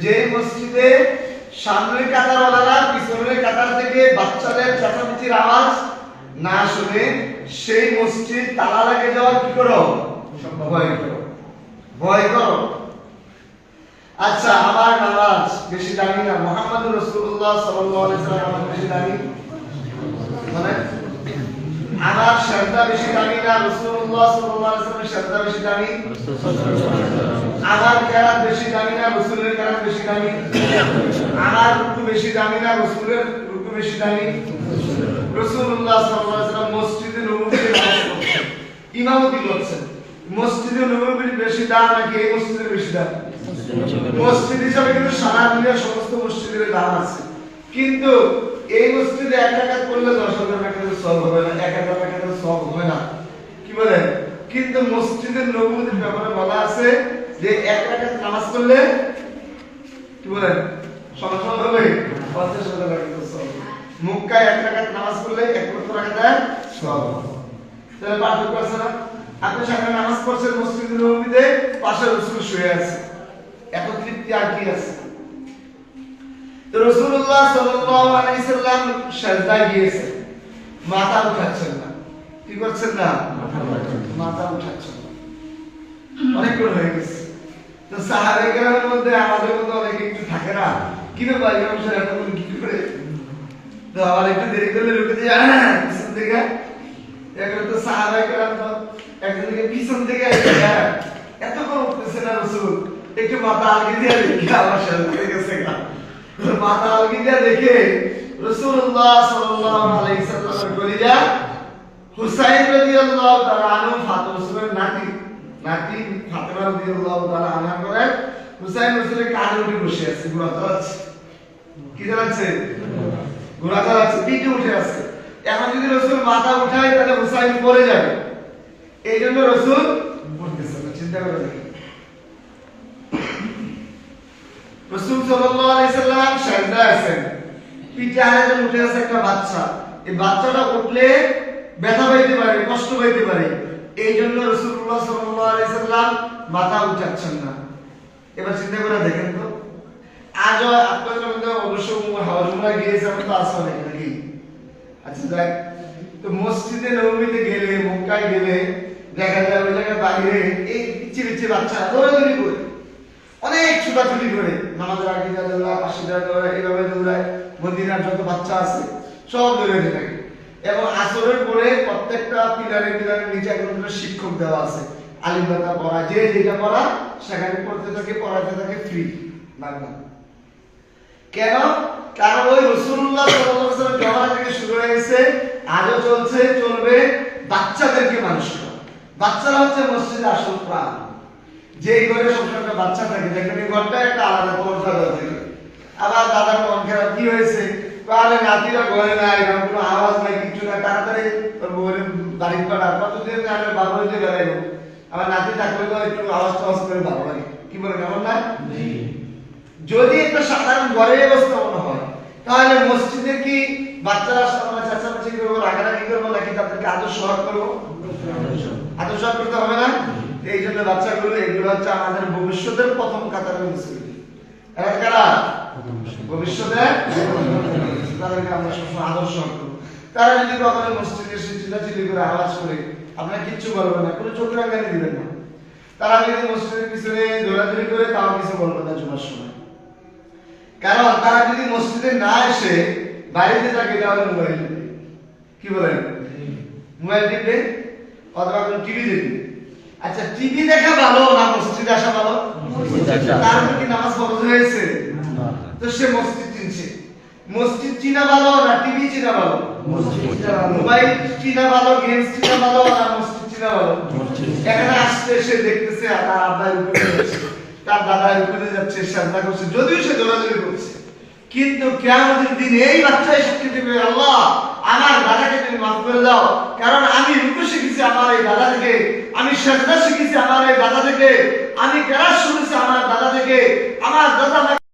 যে মসজিদে সামনের কাতারওয়ালারা পিছনের কাতার থেকে বাচ্চাদের চেঁচামেচির আওয়াজ না শুনে সেই মসজিদ তালা লাগিয়ে যাওয়ার কি করো? ভয় করো, ভয় করো। আচ্ছা, আমার নামাজ বেশি দামি না, মুহাম্মদুর রাসূলুল্লাহ সাল্লাল্লাহু আলাইহি ওয়াসাল্লাম বেশি দামি, মানে আমার শর্তা বেশি দামি না, রাসূলুল্লাহ সাল্লাল্লাহু আলাইহি ওয়াসাল্লামের শর্তা বেশি দামি, আমার কেরাত বেশি দামি না, রাসূলের কেরাত বেশি দামি, আমার রুকু বেশি দামি না, রাসূলের রুকু বেশি দামি। রাসূলুল্লাহ সাল্লাল্লাহু আলাইহি ওয়াসাল্লাম মসজিদে নববীতে নামাজ পড়ছেন, ইমামতি করছেন, মসজিদে নববীর বেশি দাম নাকি এই মসজিদের বেশি দাম? মসজিদ হিসাবে কিন্তু সারা দুনিয়ার সমস্ত মসজিদের দাম আছে, কিন্তু এই মসজিদে এক রাকাত পড়লে 10,000 টাকার সওয়াব হবে না, 1000 টাকার সওয়াব হবে না, কি বলেন? কিন্তু মসজিদের নববীর ব্যাপারে বলা আছে যে এক রাকাত নামাজ পড়লে কি বলেন সমান হবে 50,000 টাকার সওয়াব। মক্কায় এক রাকাত নামাজ পড়লে 1 লক্ষ টাকার সওয়াব হবে। তাহলে পার্থক্য আছে না? আপনি সামনে নামাজ পড়ছেন মসজিদের নববীতে, পাশে রাসূল শুয়ে আছে, এত তৃপ্তি আর কি আছে? তো রাসূলুল্লাহ সাল্লাল্লাহু আলাইহি সাল্লাম সিজদায় গিয়েছেন, মাথা উঠাচ্ছেন না, কি করছেন না? মাথা উঠাচ্ছেন না, অনেক করে হয়ে গেছে। তো সাহাবায়ে কেরামের মধ্যে আমাদের মধ্যে অনেকে একটু থাকে না, কি ব্যাপার ইমাম সাহেব এত করে কি করে, তো আবার একটু দেরি করলে রুকে যায় পিছন থেকে, এখন তো সাহাবায়ে কেরাম তো একজন থেকে পিছন থেকে এত করে উঠতেছে না রাসূল, একটু মাথা আলগি দিয়ে দেখে আমার সাথে গেছে গা, মাথা আলগি দিয়ে দেখে রাসূলুল্লাহ সাল্লাল্লাহু আলাইহি সাল্লামের কলিজা হুসাইন রাদিয়াল্লাহু তাআলা আনহু ফাতেমার নাতি ফাতেমা রাদিয়াল্লাহু তাআলা আনহা করে হুসাইন রাসূলের কাঁধে উঠে বসে আছে, ঘোড়া চালাচ্ছে, কি চালাচ্ছে? ঘোড়া চালাচ্ছে, পিঠে উঠে আছে। এখন যদি রাসূল মাথা উঠায় তাহলে হুসাইন পড়ে যাবে, এই জন্য রাসূল উঠতেছে না। চিন্তা করে দেখেন, রাসূল সাল্লাল্লাহু আলাইহি সাল্লাম সিজদায় আছেন, পিঠে আরেকজন উঠে আছে একটা বাচ্চা, এই বাচ্চাটা উঠলে ব্যথা পাইতে পারে, কষ্ট পাইতে পারে, এই জন্য রাসূলুল্লাহ সাল্লাল্লাহু আলাইহি সাল্লাম মাথা উঠাচ্ছেন না। এবার চিন্তা করে দেখেন তো, আজ আপনাদের মধ্যে অবশ্য হাওয়া গিয়েছে, আমরা তো আসা নেই নাকি? আচ্ছা দেখ, তো মসজিদে নববীতে গেলে, মক্কায় গেলে দেখা যায় ওই জায়গায় বাইরে এই পিচ্ছি পিচ্ছি বাচ্চা দৌড়াদৌড়ি করে, অনেক ছোটাছুটি করে, নামাজের আগে যা দৌড়ায়, পাশে যা দৌড়ায়, এইভাবে দৌড়ায়, মদিনার যত বাচ্চা আছে সব দৌড়াতে থাকে। এবং আসরের পরে প্রত্যেকটা পিলারের নিচে একজন শিক্ষক দেওয়া আছে, আলিম ভাতা পড়া, যে যেটা পড়া সেখানে পড়তে থাকে, পড়াতে থাকে, ফ্রি বাংলা। কেন? কারণ ওই রাসূলুল্লাহ সাল্লাল্লাহু আলাইহি ওয়াসাল্লাম জমানা থেকে শুরু হয়েছে, আজও চলছে, চলবে, বাচ্চাদেরকে মানুষ করা। বাচ্চারা হচ্ছে মসজিদের আসল প্রাণ। যে ঘরে সবসময় বাচ্চা থাকে, দেখবেন এই ঘরটা একটা আলাদা পর্দা দেওয়া থাকে। আবার দাদার মন খারাপ, কি হয়েছে? তাহলে নাতিরা ঘরে নাই, কোনো আওয়াজ নাই, কিছু না, তাড়াতাড়ি তোর বউয়ের বাড়ির পাড়া কতদিন আমি বাবা হইতে বেড়াইবো, আমার নাতি থাকলে তো একটু আওয়াজ টাওয়াজ করে ভালো লাগে, কি বলেন এমন না? যদি একটা সাধারণ ঘরের অবস্থা মনে হয়, তাহলে মসজিদে কি বাচ্চারা সামনে চেঁচামেচি করবো, রাগারাগি করবো, নাকি তাদেরকে আদর সহগ করবো? আদর সহগ করতে হবে না? এই জন্য বাচ্চাগুলো, এগুলো হচ্ছে আমাদের ভবিষ্যতের প্রথম কাতারের মুসলিম। এরা কারা? ভবিষ্যতের, তাদেরকে আমরা সবসময় আদর সহগ করবো। তারা যদি কখনো মসজিদে এসে চিল্লাচিল্লি করে আওয়াজ করে, আপনারা কিচ্ছু বলবেন না, কোনো চোখ রাঙানি দিবেন না। তারা যদি মসজিদের পিছনে দৌড়াদৌড়ি করে, তাও কিছু বলবেন না জুমার সময়। কারণ তারা যদি মসজিদে না এসে বাড়িতে থাকে, তাহলে মোবাইল টিপে, কি বলেন? মোবাইল টিপে অথবা কোনো টিভি দেখবে। আচ্ছা, টিভি দেখা ভালো না মসজিদে আসা ভালো? তার কি নামাজ ফরজ হয়েছে? তো সে মসজিদ চিনছে। মসজিদ চিনা ভালো না টিভি চিনা ভালো? মোবাইল চিনা ভালো, গেমস চিনা ভালো না মসজিদ চিনা ভালো? এখানে আসছে, সে দেখতেছে তার আব্বা উপরে যাচ্ছে, তার দাদা উপরে যাচ্ছে, সাজদা করছে, যদিও সে দৌড়াদৌড়ি করছে, কিন্তু কিয়ামতের দিন এই বাচ্চাই সাক্ষী দেবে, আল্লাহ আমার দাদাকে তুমি মাফ করে দাও, কারণ আমি রুকু শিখেছি আমার এই দাদা থেকে, আমি সাজদা শিখেছি আমার এই দাদা থেকে, আমি কেরাত শুনেছি আমার দাদা থেকে, আমার দাদা